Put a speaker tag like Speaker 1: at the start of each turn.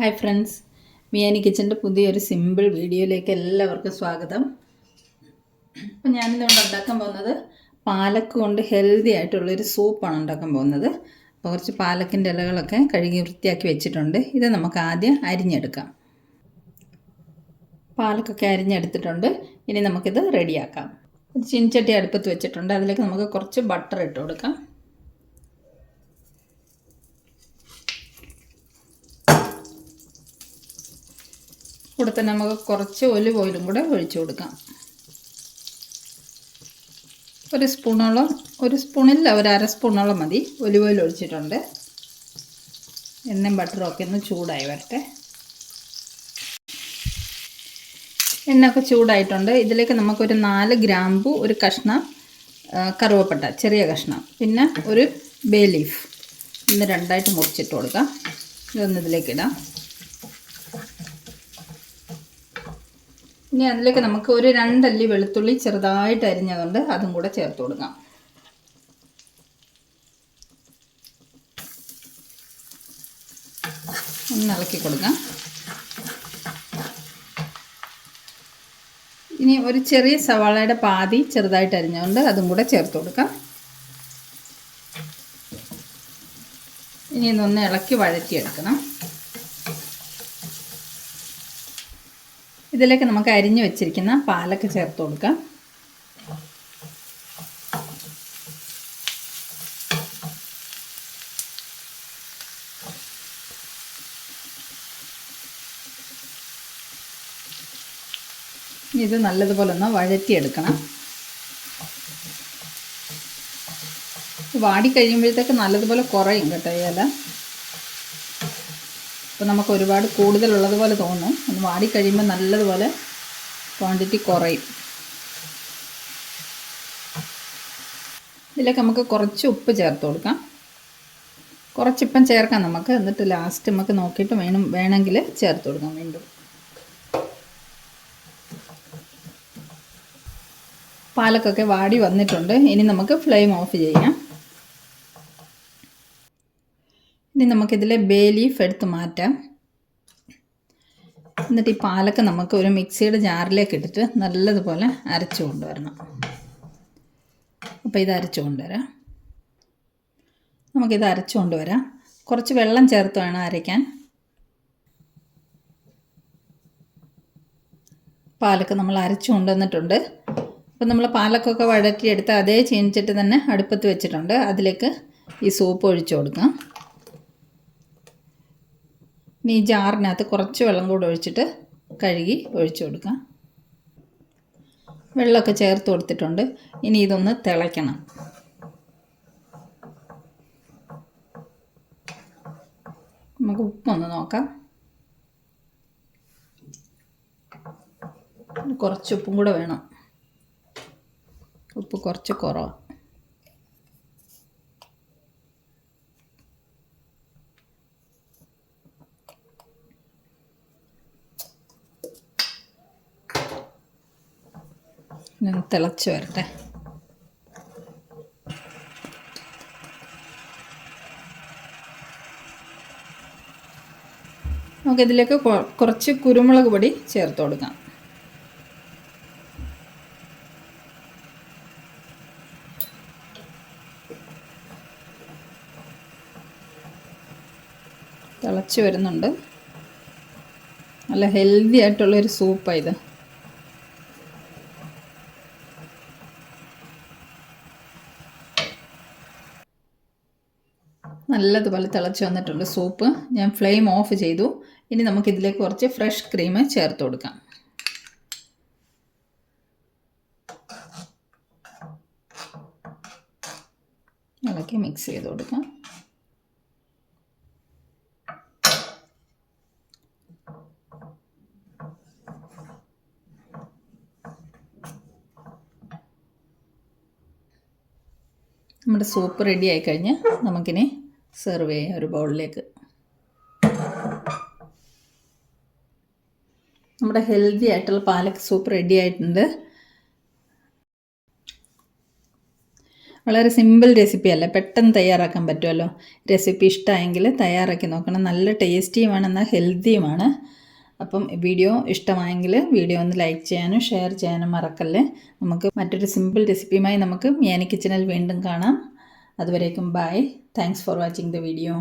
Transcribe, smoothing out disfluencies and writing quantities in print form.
Speaker 1: Hi friends, മിയാനി കിച്ചൻ്റെ പുതിയൊരു simple വീഡിയോയിലേക്ക് എല്ലാവർക്കും സ്വാഗതം. അപ്പം ഞാനിന്നുകൊണ്ട് ഉണ്ടാക്കാൻ പോകുന്നത് പാലക്ക് കൊണ്ട് ഹെൽത്തി ആയിട്ടുള്ളൊരു സൂപ്പാണ് ഉണ്ടാക്കാൻ പോകുന്നത്. അപ്പോൾ കുറച്ച് പാലക്കിൻ്റെ ഇലകളൊക്കെ കഴുകി വൃത്തിയാക്കി വെച്ചിട്ടുണ്ട്. ഇത് നമുക്ക് ആദ്യം അരിഞ്ഞെടുക്കാം. പാലക്കൊക്കെ അരിഞ്ഞെടുത്തിട്ടുണ്ട്. ഇനി നമുക്കിത് റെഡിയാക്കാം. ഒരു ചീനച്ചട്ടി അടുപ്പത്ത് വെച്ചിട്ടുണ്ട്. അതിലേക്ക് നമുക്ക് കുറച്ച് ബട്ടർ ഇട്ട് കൊടുക്കാം. കൂടെ തന്നെ നമുക്ക് കുറച്ച് ഒലിവ് ഓയിലും കൂടെ ഒഴിച്ചു കൊടുക്കാം. ഒരു സ്പൂണില്ല, ഒരു അര സ്പൂണോളം മതി ഒലിവ് ഓയിൽ ഒഴിച്ചിട്ടുണ്ട്. എണ്ണയും ബട്ടറും ഒക്കെ ഒന്ന് ചൂടായി വരട്ടെ. എണ്ണയൊക്കെ ചൂടായിട്ടുണ്ട്. ഇതിലേക്ക് നമുക്കൊരു 4 ഗ്രാമ്പു, ഒരു കഷ്ണം കറുവപ്പട്ട, ചെറിയ കഷ്ണം, പിന്നെ ഒരു ബേ ലീഫ് ഇന്ന് രണ്ടായിട്ട് മുറിച്ചിട്ട് കൊടുക്കാം. ഇതൊന്ന് ഇതിലേക്ക് ഇടാം. ഇനി അതിലേക്ക് നമുക്ക് ഒരു 2 അല്ലി വെളുത്തുള്ളി ചെറുതായിട്ട് അരിഞ്ഞതുകൊണ്ട് അതും കൂടെ ചേർത്ത് കൊടുക്കാം. ഒന്ന് ഇളക്കി കൊടുക്കാം. ഇനി ഒരു ചെറിയ സവാളയുടെ പാതി ചെറുതായിട്ട് അരിഞ്ഞതുകൊണ്ട് അതും കൂടെ ചേർത്ത് കൊടുക്കാം. ഇനി ഇതൊന്ന് ഇളക്കി വഴറ്റിയെടുക്കണം. ഇതിലേക്ക് നമുക്ക് അരിഞ്ഞു വെച്ചിരിക്കുന്ന പാലക്ക് ചേർത്ത് കൊടുക്കാം. ഇത് നല്ലതുപോലെ ഒന്ന് വഴറ്റിയെടുക്കണം. വാടി കഴിയുമ്പോഴത്തേക്ക് നല്ലതുപോലെ കുറയും കേട്ടോ ഇല. അപ്പോൾ നമുക്ക് ഒരുപാട് കൂടുതലുള്ളതുപോലെ തോന്നും. ഒന്ന് വാടി കഴിയുമ്പോൾ നല്ലതുപോലെ ക്വാണ്ടിറ്റി കുറയും. ഇതിലേക്ക് നമുക്ക് കുറച്ച് ഉപ്പ് ചേർത്ത് കൊടുക്കാം. കുറച്ചിപ്പം ചേർക്കാം നമുക്ക്. എന്നിട്ട് ലാസ്റ്റ് നമുക്ക് നോക്കിയിട്ട് വേണമെങ്കിൽ ചേർത്ത് കൊടുക്കാം വീണ്ടും. പാലക്കൊക്കെ വാടി വന്നിട്ടുണ്ട്. ഇനി നമുക്ക് ഫ്ലെയിം ഓഫ് ചെയ്യാം. ഇനി നമുക്കിതിലെ ബേ ലീഫ് എടുത്ത് മാറ്റാം. എന്നിട്ട് ഈ പാലക്ക് നമുക്ക് ഒരു മിക്സിയുടെ ജാറിലേക്ക് ഇട്ടിട്ട് നല്ലതുപോലെ അരച്ചു കൊണ്ടുവരണം. അപ്പോൾ ഇത് അരച്ചു കൊണ്ടുവരാം. നമുക്കിത് അരച്ചു കൊണ്ടുവരാം. കുറച്ച് വെള്ളം ചേർത്ത് വേണം അരയ്ക്കാൻ. പാലക്ക് നമ്മൾ അരച്ചു കൊണ്ടുവന്നിട്ടുണ്ട്. അപ്പോൾ നമ്മൾ പാലക്കൊക്കെ വഴറ്റിയെടുത്ത് അതേ ചീനിച്ചിട്ട് തന്നെ അടുപ്പത്ത് വെച്ചിട്ടുണ്ട്. അതിലേക്ക് ഈ സൂപ്പ് ഒഴിച്ചു കൊടുക്കാം. ഇനി ഈ ജാറിനകത്ത് കുറച്ച് വെള്ളം കൂടെ ഒഴിച്ചിട്ട് കഴുകി ഒഴിച്ചു കൊടുക്കാം. വെള്ളമൊക്കെ ചേർത്ത് കൊടുത്തിട്ടുണ്ട്. ഇനി ഇതൊന്ന് തിളയ്ക്കണം. നമുക്ക് ഉപ്പൊന്ന് നോക്കാം. കുറച്ച് ഉപ്പും കൂടെ വേണം. ഉപ്പ് കുറച്ച് കുറവാണ്. തിളച്ച് വരട്ടെ. നമുക്കിതിലേക്ക് കുറച്ച് കുരുമുളക് പൊടി ചേർത്ത് കൊടുക്കാം. തിളച്ച് വരുന്നുണ്ട്. നല്ല ഹെൽത്തി ആയിട്ടുള്ളൊരു സൂപ്പാണ് ഇത്. നല്ലതുപോലെ തിളച്ച് വന്നിട്ടുണ്ട് സൂപ്പ്. ഞാൻ ഫ്ലെയിം ഓഫ് ചെയ്തു. ഇനി നമുക്കിതിലേക്ക് കുറച്ച് ഫ്രഷ് ക്രീം ചേർത്ത് കൊടുക്കാം. ഇളക്കി മിക്സ് ചെയ്ത് കൊടുക്കാം. നമ്മുടെ സൂപ്പ് റെഡി ആയി കഴിഞ്ഞ് നമുക്കിനി സെർവ് ചെയ്യാം ഒരു ബൗളിലേക്ക്. നമ്മുടെ ഹെൽത്തി ആയിട്ടുള്ള പാലക്ക് സൂപ്പ് റെഡി ആയിട്ടുണ്ട്. വളരെ സിമ്പിൾ റെസിപ്പി അല്ലേ, പെട്ടെന്ന് തയ്യാറാക്കാൻ പറ്റുമല്ലോ. റെസിപ്പി ഇഷ്ടമായെങ്കിൽ തയ്യാറാക്കി നോക്കണം. നല്ല ടേസ്റ്റിയുമാണ്, എന്നാൽ ഹെൽത്തിയുമാണ്. അപ്പം വീഡിയോ ഇഷ്ടമായെങ്കിൽ വീഡിയോ ഒന്ന് ലൈക്ക് ചെയ്യാനും ഷെയർ ചെയ്യാനും മറക്കല്ലേ. നമുക്ക് മറ്റൊരു സിമ്പിൾ റെസിപ്പിയുമായി നമുക്ക് മിയാനി കിച്ചണിൽ വീണ്ടും കാണാം. അതുവരേക്കും bye. Thanks for watching the video.